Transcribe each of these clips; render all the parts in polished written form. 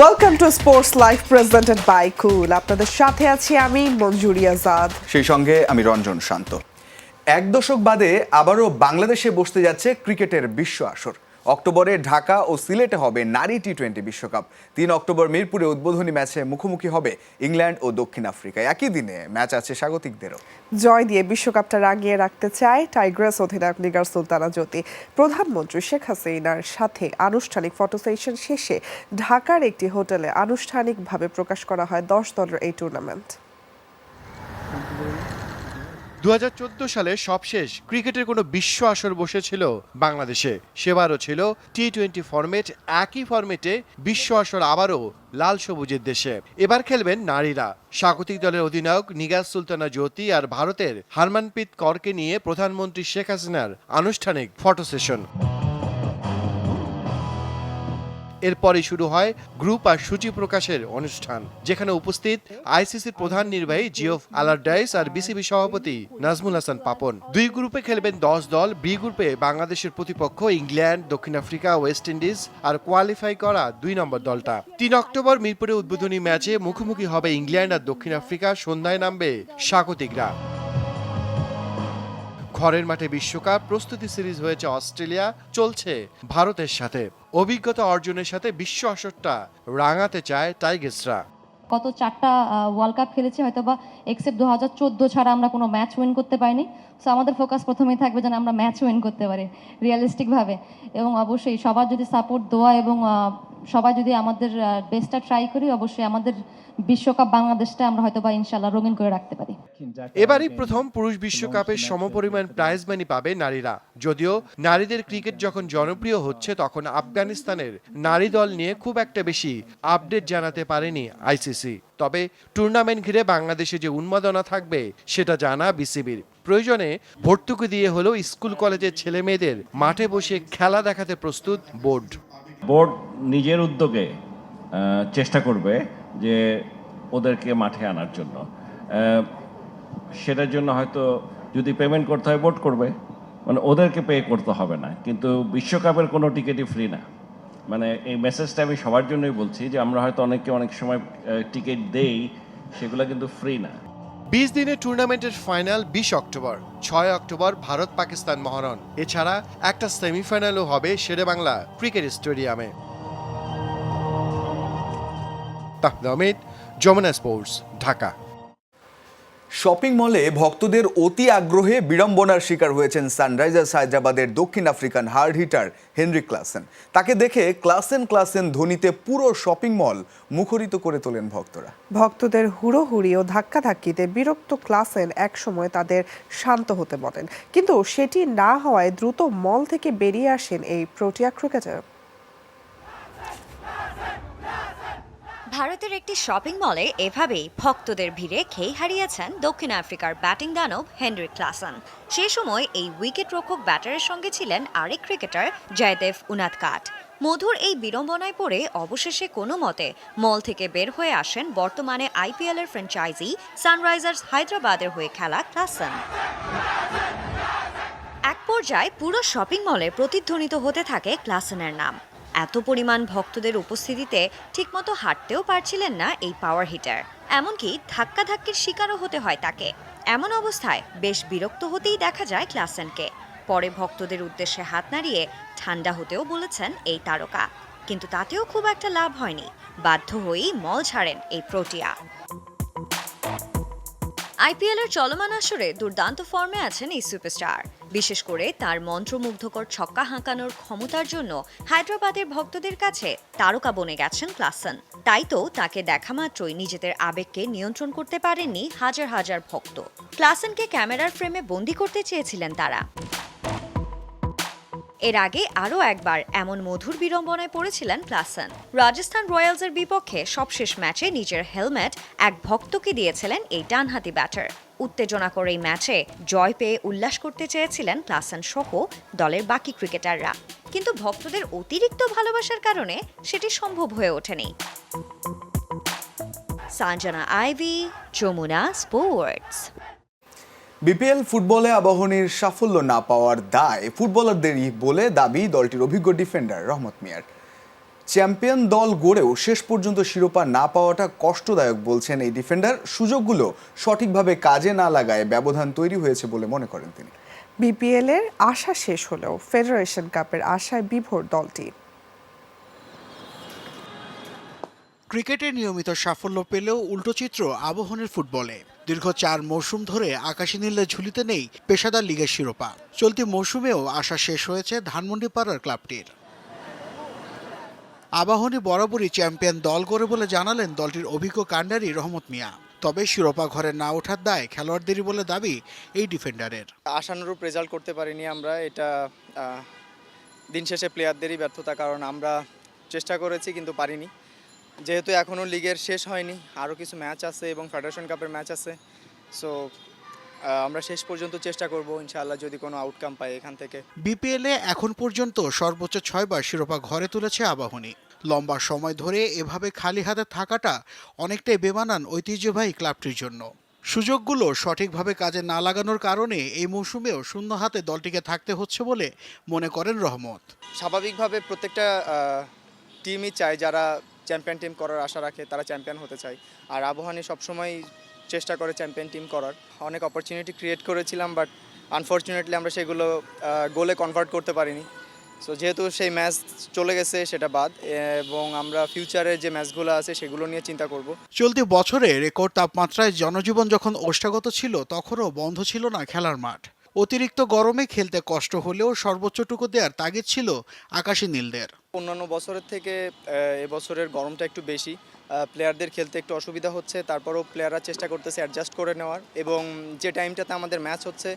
Welcome to sports live presented by Cool. আপনাদের সাথে আছি আমি মঞ্জুরি আজাদ, সেই সঙ্গে আমি রঞ্জন শান্ত। এক দশক বাদে আবারও বাংলাদেশে বসতে যাচ্ছে ক্রিকেটের বিশ্ব আসর। অক্টোবরে ঢাকা ও সিলেটে হবে নারী টি-20 বিশ্বকাপ। 3 অক্টোবর মিরপুরে উদ্বোধনী ম্যাচে মুখোমুখি হবে ইংল্যান্ড ও দক্ষিণ আফ্রিকা। একই দিনে ম্যাচ আছে স্বাগতিকদেরও। জয় দিয়ে বিশ্বকাপটা রাগিয়ে রাখতে চায় টাইগ্রেস অধিনায়ক নিগার সুলতানা জ্যোতি। প্রধানমন্ত্রী শেখ হাসিনার সাথে আনুষ্ঠানিক ফটো সেশন শেষে ঢাকার একটি হোটেলে আনুষ্ঠানিকভাবে প্রকাশ করা হয় 10 দলের এই টুর্নামেন্ট। 2014 সালে সবশেষ ক্রিকেটের কোনো বিশ্ব আসর বসেছিল বাংলাদেশে। সেবারও ছিল টি-20 ফরম্যাট। একই ফরম্যাটে বিশ্ব আসর আবারও লাল সবুজের দেশে। এবার খেলবেন নারীরা। স্বাগতিক দলের অধিনায়ক নিগার সুলতানা জ্যোতি আর ভারতের হরমনপ্রীত কৌরকে নিয়ে প্রধানমন্ত্রী শেখ হাসিনার আনুষ্ঠানিক ফটো সেশন। এরপরই শুরু হয় গ্রুপ আর সূচি প্রকাশের অনুষ্ঠান, যেখানে উপস্থিত আইসিসির প্রধান নির্বাহী জিওফ আলারডাইস আর বিসিবি সভাপতি নাজমুল হাসান পাপন। দুই গ্রুপে খেলবেন 10 দল। বি গ্রুপে বাংলাদেশের প্রতিপক্ষ ইংল্যান্ড, দক্ষিণ আফ্রিকা, ওয়েস্ট ইন্ডিজ আর কোয়ালিফাই করা 2 নম্বর দলটা। 3 অক্টোবর মিরপুরে উদ্বোধনী ম্যাচে মুখোমুখি হবে ইংল্যান্ড আর দক্ষিণ আফ্রিকা। সন্ধ্যায় নামবে স্বাগতিকরা। ঘরের মাঠে বিশ্বকাপ প্রস্তুতি সিরিজ হয়েছে অস্ট্রেলিয়া, চলছে ভারতের সাথে। অভিজ্ঞতা অর্জনের সাথে বিশ্ব আসরটা রাঙাতে চায় টাইগার্সরা। গত 4টা ওয়ার্ল্ড কাপ খেলেছি, হয়তো বা এক্সেপ্ট 2014 ছাড়া আমরা কোনো ম্যাচ উইন করতে পারিনি। সো আমাদের ফোকাস প্রথমেই থাকবে যেন আমরা ম্যাচ উইন করতে পারি রিয়েলিস্টিকভাবে। এবং অবশ্যই সবার যদি সাপোর্ট দেওয়া এবং সবাই যদি আমাদের বেস্টটা ট্রাই করি, অবশ্যই আমাদের বিশ্বকাপ বাংলাদেশটা আমরা হয়তো বা ইনশাল্লাহ রঙিন করে রাখতে পারি। এবারই প্রথম পুরুষ বিশ্বকাপের সমপরিমাণ প্রাইজ মানি পাবে নারীরা। যদিও নারীদের ক্রিকেট যখন জনপ্রিয় হচ্ছে, তখন আফগানিস্তানের নারী দল নিয়ে খুব একটা বেশি আপডেট জানাতে পারেনি আইসিসি। তবে টুর্নামেন্ট ঘিরে বাংলাদেশে যে উন্মাদনা থাকবে সেটা জানা বিসিবির। প্রয়োজনে ভর্তুকি দিয়ে হলেও স্কুল কলেজের ছেলে মেয়েদের মাঠে বসে খেলা দেখাতে প্রস্তুত বোর্ড। বোর্ড নিজের উদ্যোগে চেষ্টা করবে যে ওদেরকে মাঠে আনার জন্য। সেটার জন্য হয়তো যদি পেমেন্ট করতে হয় বোর্ড করবে, মানে ওদেরকে পে করতে হবে না। কিন্তু বিশ্বকাপের কোনো টিকিটই ফ্রি না। মানে এই মেসেজটা আমি সবার জন্যই বলছি যে আমরা হয়তো অনেককে অনেক সময় টিকিট দেই, সেগুলো কিন্তু ফ্রি না। 20 দিনের টুর্নামেন্টের final 20 October. 6 October Bharat Pakistan মহরণ। এছাড়া একটা সেমিফাইনালও হবে শেরেবাংলা ক্রিকেট স্টেডিয়ামে। তাহমিদ আহমেদ, যমুনা স্পোর্টস, ঢাকা। শপিং মলে ভক্তদের অতি আগ্রহে বিড়ম্বনার শিকার হয়েছেন সানরাইজার্স হায়দ্রাবাদের দক্ষিণ African hard hitter Heinrich Klaasen. তাকে দেখে ক্লাসেন ধ্বনিতে পুরো শপিং মল মুখরিত করে তোলেন ভক্তরা। ভক্তদের হুড়োহুড়ি ও ধাক্কাধাক্কিতে বিরক্ত ক্লাসেন একসময় তাদের শান্ত হতে বলেন, কিন্তু সেটি না হওয়ায় দ্রুত মল থেকে বেরিয়ে আসেন এই প্রোটিয়া ক্রিকেটার। ভারতের একটি শপিং মলে এভাবেই ভক্তদের ভিড়ে খেই হারিয়েছেন দক্ষিণ আফ্রিকার ব্যাটিং দানব হেনরিক ক্লাসেন। সে সময় এই উইকেট রক্ষক ব্যাটারের সঙ্গে ছিলেন আরেক ক্রিকেটার জয়দেব উনাদকাট। মধুর এই বিড়ম্বনায় পড়ে অবশেষে কোনো মতে মল থেকে বের হয়ে আসেন বর্তমানে আইপিএল এর ফ্র্যাঞ্চাইজি সানরাইজার্স হায়দ্রাবাদের হয়ে খেলা ক্লাসেন। এক পর্যায়ে পুরো শপিং মলে প্রতিধ্বনিত হতে থাকে ক্লাসেনের নাম। এত পরিমাণ ভক্তদের উপস্থিতিতে ঠিকমতো হাঁটতেও পারছিলেন না এই পাওয়ার হিটার। এমনকি ধাক্কাধাক্কির শিকারও হতে হয় তাকে। এমন অবস্থায় বেশ বিরক্ত হতেই দেখা যায় ক্লাসেনকে। পরে ভক্তদের উদ্দেশ্যে হাত নাড়িয়ে ঠান্ডা হতেও বলেছেন এই তারকা, কিন্তু তাতেও খুব একটা লাভ হয়নি। বাধ্য হয়েই মল ছাড়েন এই প্রোটিয়া। আইপিএল এর চলমান আসরে দুর্দান্ত ফর্মে আছেন এই সুপারস্টার। বিশেষ করে তার মন্ত্রমুগ্ধকর ছক্কা হাঁকানোর ক্ষমতার জন্য হায়দ্রাবাদের ভক্তদের কাছে তারকা বনে গেছেন ক্লাসেন। তাই তো তাকে দেখা মাত্রই নিজেদের আবেগকে নিয়ন্ত্রণ করতে পারেননি হাজার হাজার ভক্ত। ক্লাসেনকে ক্যামেরার ফ্রেমে বন্দী করতে চেয়েছিলেন তারা। এর আগে আরও একবার এমন মধুর বিড়ম্বনায় পড়েছিলেন ক্লাসেন। রাজস্থান রয়্যালসের বিপক্ষে সবশেষ ম্যাচে নিজের হেলমেট এক ভক্তকে দিয়েছিলেন এই ডানহাতি ব্যাটার। উত্তেজনাকর এই ম্যাচে জয় পেয়ে উল্লাস করতে চেয়েছিলেন ক্লাসেন সহ দলের বাকি ক্রিকেটাররা, কিন্তু ভক্তদের অতিরিক্ত ভালোবাসার কারণে সেটি সম্ভব হয়ে ওঠেনি। সাঞ্জনা আইভি, যমুনা স্পোর্টস। বিপিএল ফুটবলে আবাহনীর সাফল্য না পাওয়ার দায় ফুটবলারদেরই বলে দাবি দলটির অভিজ্ঞ ডিফেন্ডার রহমত মিয়ার। চ্যাম্পিয়ন দল গড়েও শেষ পর্যন্ত শিরোপা না পাওয়াটা কষ্টদায়ক বলছেন এই ডিফেন্ডার। সুযোগগুলো সঠিকভাবে কাজে না লাগায় ব্যবধান তৈরি হয়েছে বলে মনে করেন তিনি। বিপিএল এর আশা শেষ হলেও ফেডারেশন কাপের আশায় বিভোর দলটি। ক্রিকেটে নিয়মিত সাফল্য পেলেও উল্টো চিত্র আবাহনীর ফুটবলে। দীর্ঘ 4 মৌসুম ধরে আকাশী নীলের ঝুলিতে নেই পেশাদার লিগের শিরোপা। চলতি মৌসুমেও আশা শেষ হয়েছে ধানমন্ডি পাড়ার ক্লাবটির। আবাহনী বরাবরই চ্যাম্পিয়ন দল গড়ে বলে জানালেন দলটির অভিজ্ঞ কাণ্ডারি রহমত মিয়া। তবে শিরোপা ঘরে না ওঠার দায় খেলোয়াড়দেরই বলে দাবি এই ডিফেন্ডারের। আশানুরূপ রেজাল্ট করতে পারিনি আমরা, এটা দিন শেষে প্লেয়ারদেরই ব্যর্থতা, কারণ আমরা চেষ্টা করেছি কিন্তু পারিনি। যেহেতু এখনও লিগের শেষ হয়নি, আরও কিছু ম্যাচ আছে এবং ফেডারেশন কাপের ম্যাচ আছে, সো আমরা শেষ পর্যন্ত চেষ্টা করব ইনশাআল্লাহ যদি কোনো আউটকাম পাই এখান থেকে। বিপিএলে এখন পর্যন্ত সর্বোচ্চ 6 বার শিরোপা ঘরে তুলেছে আবাহনী। লম্বা সময় ধরে এভাবে খালি হাতে থাকাটা অনেকটাই বেমানান ঐতিহ্যবাহী ক্লাবটির জন্য। সুযোগগুলো সঠিকভাবে কাজে না লাগানোর কারণে এই মৌসুমেও শূন্য হাতে দলটিকে থাকতে হচ্ছে বলে মনে করেন রহমত। স্বাভাবিকভাবে প্রত্যেকটা টিমই চায়, যারা চ্যাম্পিয়ন টিম করার আশা রাখে তারা চ্যাম্পিয়ন হতে চায়, আর আবাহনী সবসময় চেষ্টা করে চ্যাম্পিয়ন টিম করার। অনেক অপরচুনিটি ক্রিয়েট করেছিলাম, বাট আনফর্চুনেটলি আমরা সেগুলো গোলে কনভার্ট করতে পারিনি। সো যেহেতু সেই ম্যাচ চলে গেছে সেটা বাদ, এবং আমরা ফিউচারে যে ম্যাচগুলো আছে সেগুলো নিয়ে চিন্তা করব। চলতি বছরে রেকর্ড তাপমাত্রায় জনজীবন যখন ওষ্ঠাগত ছিল তখনও বন্ধ ছিল না খেলার মাঠ। অতিরিক্ত গরমে খেলতে কষ্ট হলেও সর্বোচ্চটুকু দেওয়ার তাগিদ ছিল আকাশী নীলদের। অন্যান্য বছরের থেকে এবছরের গরমটা একটু বেশি, প্লেয়ারদের খেলতে একটু অসুবিধা হচ্ছে, তারপরেও প্লেয়াররা চেষ্টা করতেছে অ্যাডজাস্ট করে নেওয়ার, এবং যে টাইমটাতে আমাদের ম্যাচ হচ্ছে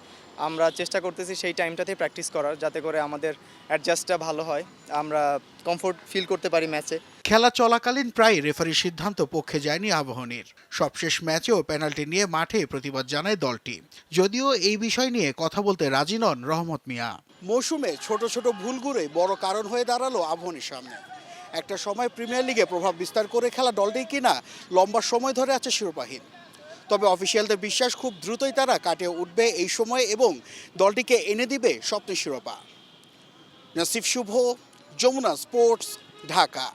আমরা চেষ্টা করতেছি সেই টাইমটাতেই প্র্যাকটিস করার, যাতে করে আমাদের অ্যাডজাস্টটা ভালো হয়, আমরা কমফোর্ট ফিল করতে পারি ম্যাচে। খেলা চলাকালীন প্রায় রেফারির সিদ্ধান্ত পক্ষে যায়নি আবাহনীর। সবশেষ ম্যাচেও পেনাল্টি নিয়ে মাঠে প্রতিবাদ জানায় দলটি, যদিও এই বিষয় নিয়ে কথা বলতে রাজি নন রহমত মিয়া। মৌসুমে ছোট ছোট ভুলগুলোই বড় কারণ হয়ে দাঁড়ালো আবাহনীর সামনে। একটা সময় প্রিমিয়ার লিগে প্রভাব বিস্তার করে খেলা দলটি কিনা লম্বা সময় ধরে আছে শিরোপাহীন। তবে অফিসিয়ালদের বিশ্বাস খুব দ্রুতই তারা কাটিয়ে উঠবে এই সময় এবং দলটিকে এনে দিবে স্বপ্নের শিরোপা। Nasif Shuvo, Jamuna sports, Dhaka.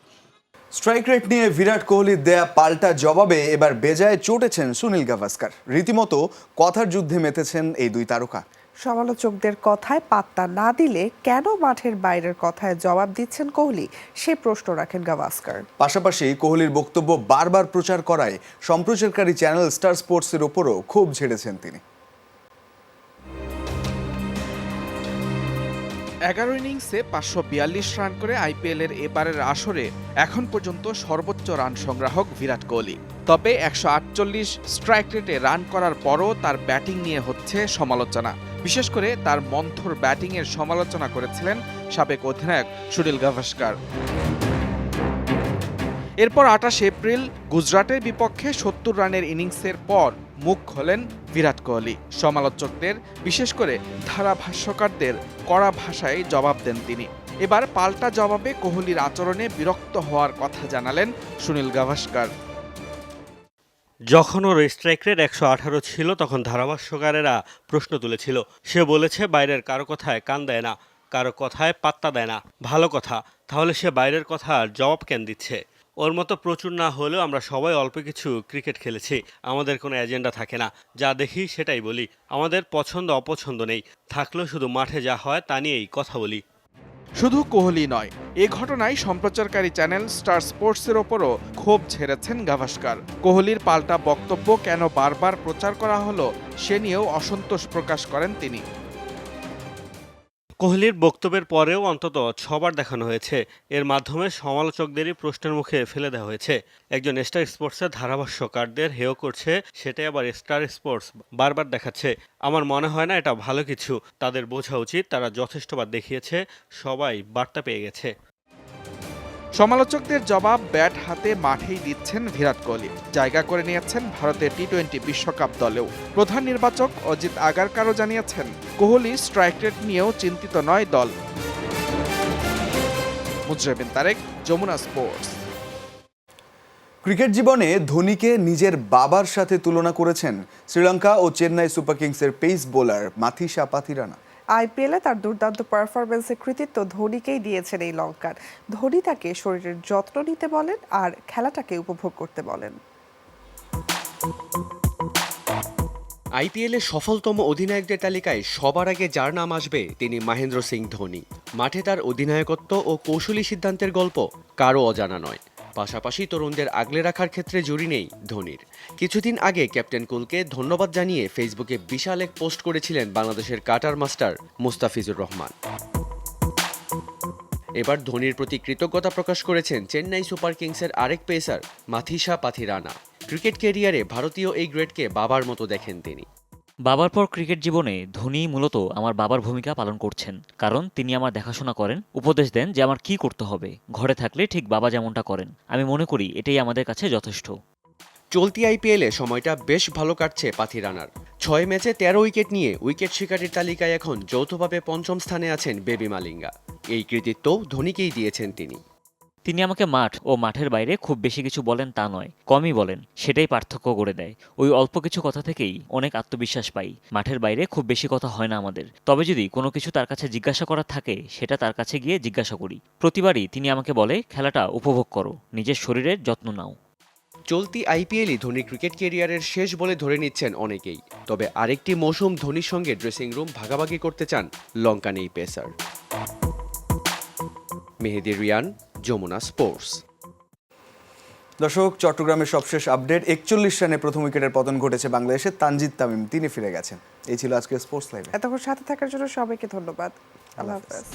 Strike rate নিয়ে বিরাট কোহলির দেয়া পাল্টা জবাবে এবার বেজায় চটেছেন সুনীল গাভাস্কার। রীতিমতো কথার যুদ্ধে মেতেছেন এই দুই তারকা। সমালোচকদের কথায় পাত্তা না দিলে কেন মাঠের বাইরের কথায় জবাব দিচ্ছেন কোহলি, সে প্রশ্ন রাখেন গাভাস্কার। পাশাপাশি কোহলির বক্তব্য বারবার প্রচার করায় সম্প্রচারকারী চ্যানেল স্টার স্পোর্টসের ওপরও ক্ষোভ ঝেড়েছেন তিনি। 11 ইনিংসে 542 রান করে আইপিএলের এবারের আসরে এখন পর্যন্ত সর্বোচ্চ রান সংগ্রাহক বিরাট কোহলি। তবে 148 স্ট্রাইক রেটে রান করার পরও তার ব্যাটিং নিয়ে হচ্ছে সমালোচনা। বিশেষ করে তার মন্থর ব্যাটিংয়ের সমালোচনা করেছিলেন সাবেক অধিনায়ক সুনীল গাভাস্কার। এরপর 28 এপ্রিল গুজরাটের বিপক্ষে 70 রানের ইনিংসের পর মুখ খোলেন বিরাট কোহলি। সমালোচকদের, বিশেষ করে ধারাভাষ্যকারদের কড়া ভাষায় জবাব দেন তিনি। এবার পাল্টা জবাবে কোহলির আচরণে বিরক্ত হওয়ার কথা জানালেন সুনীল গাভাস্কার। যখন ওর স্ট্রাইক রেট 118 ছিল তখন ধারাভাষ্যকারেরা প্রশ্ন তুলেছিল। সে বলেছে বাইরের কারো কথায় কান দেয় না, কারো কথায় পাত্তা দেয় না। ভালো কথা, তাহলে সে বাইরের কথা জবাব কেন দিচ্ছে? ওর মতো প্রচুর না হলেও আমরা সবাই অল্প কিছু ক্রিকেট খেলেছি। আমাদের কোনো এজেন্ডা থাকে না, যা দেখি সেটাই বলি। আমাদের পছন্দ অপছন্দ নেই, থাকলেও শুধু মাঠে যা হয় তা নিয়েই কথা বলি। শুধু কোহলি নয়, এ ঘটনায় সম্প্রচারকারী চ্যানেল স্টার স্পোর্টসের ওপরও ক্ষোভ ঝেড়েছেন গাভাস্কার। কোহলির পাল্টা বক্তব্য কেন বারবার প্রচার করা হলো সে নিয়েও অসন্তোষ প্রকাশ করেন তিনি। কোহলির বক্তব্যের পরেও অন্তত 6 বার দেখানো হয়েছে। এর মাধ্যমে সমালোচকদেরই প্রশ্নের মুখে ফেলে দেওয়া হয়েছে। একজন স্টার স্পোর্টসের ধারাভাষ্যকারদের হেয় করছে, সেটাই আবার স্টার স্পোর্টস বারবার দেখাচ্ছে। আমার মনে হয় না এটা ভালো কিছু। তাদের বোঝা উচিত তারা যথেষ্টবার দেখিয়েছে, সবাই বার্তা পেয়ে গেছে। সমালোচকদের জবাব ব্যাট হাতে মাঠেই দিচ্ছেন বিরাট কোহলি। জায়গা করে নিয়েছেন ভারতের টি-20 বিশ্বকাপ দলেও। প্রধান নির্বাচক অজিত আগারকারও জানিয়েছেন কোহলি স্ট্রাইক রেট নিয়েও চিন্তিত নয় দল। মুজরেবিন তারেক, যমুনা স্পোর্টস। ক্রিকেট জীবনে ধোনিকে নিজের বাবার সাথে তুলনা করেছেন শ্রীলঙ্কা ও চেন্নাই সুপার কিংসের পেস বোলার মাথিসা পাথিরানা। আইপিএলে তার দুর্দান্ত পারফরমেন্সে কৃতিত্ব ধোনিকেই দিয়েছেন এই লঙ্কান। ধোনি তাকে শরীরের যত্ন নিতে বলেন আর খেলাটাকে উপভোগ করতে বলেন। আইপিএলের সফলতম অধিনায়কদের তালিকায় সবার আগে যার নাম আসবে তিনি মহেন্দ্র সিং ধোনি। মাঠে তার অধিনায়কত্ব ও কৌশলী সিদ্ধান্তের গল্প কারও অজানা নয়। পাশাপাশি তরুণদের আগলে রাখার ক্ষেত্রে জুড়ি নেই ধোনির। কিছুদিন আগে ক্যাপ্টেন কুলকে ধন্যবাদ জানিয়ে ফেসবুকে বিশাল এক পোস্ট করেছিলেন বাংলাদেশের কাটার মাস্টার মুস্তাফিজুর রহমান। এবার ধোনির প্রতি কৃতজ্ঞতা প্রকাশ করেছেন চেন্নাই সুপার কিংসের আরেক পেসার মাথিসা পাথিরানা। ক্রিকেট ক্যারিয়ারে ভারতীয় এই গ্রেটকে বাবার মতো দেখেন তিনি। বাবার পর ক্রিকেট জীবনে ধোনি মূলত আমার বাবার ভূমিকা পালন করছেন, কারণ তিনি আমার দেখাশোনা করেন, উপদেশ দেন যে আমার কি করতে হবে। ঘরে থাকলে ঠিক বাবা যেমনটা করেন, আমি মনে করি এটাই আমাদের কাছে যথেষ্ট। চলতি আইপিএলে সময়টা বেশ ভালো কাটছে পাথিরানার। 6 ম্যাচে 13 উইকেট নিয়ে উইকেট শিকারীর তালিকায় এখন যৌথভাবে 5ম স্থানে আছেন বেবি মালিঙ্গা। এই কৃতিত্ব ধোনিকেই দিয়েছেন তিনি। তিনি আমাকে মাঠ ও মাঠের বাইরে খুব বেশি কিছু বলেন তা নয়, কমই বলেন, সেটাই পার্থক্য করে দেয়। ওই অল্প কিছু কথা থেকেই অনেক আত্মবিশ্বাস পাই। মাঠের বাইরে খুব বেশি কথা হয় না আমাদের, তবে যদি কোনো কিছু তার কাছে জিজ্ঞাসা করার থাকে সেটা তার কাছে গিয়ে জিজ্ঞাসা করি। প্রতিবারই তিনি আমাকে বলে, খেলাটা উপভোগ করো, নিজের শরীরের যত্ন নাও। চলতি আইপিএলই ধোনি ক্রিকেট ক্যারিয়ারের শেষ বলে ধরে নিচ্ছেন অনেকেই। তবে আরেকটি মৌসুম ধোনির সঙ্গে ড্রেসিং রুম ভাগাভাগি করতে চান লঙ্কান এই পেসার। মেহেদি রিয়ান, যমুনা স্পোর্টস। দর্শক, চট্টগ্রামের সবশেষ আপডেট, 41 রানে প্রথম উইকেটের পতন ঘটেছে বাংলাদেশের তানজিদ তামিম, তিনি ফিরে গেছেন। এই ছিল আজকে স্পোর্টস লাইভে। এতক্ষণ সাথে থাকার জন্য সবাইকে ধন্যবাদ। আল্লাহ হাফেজ।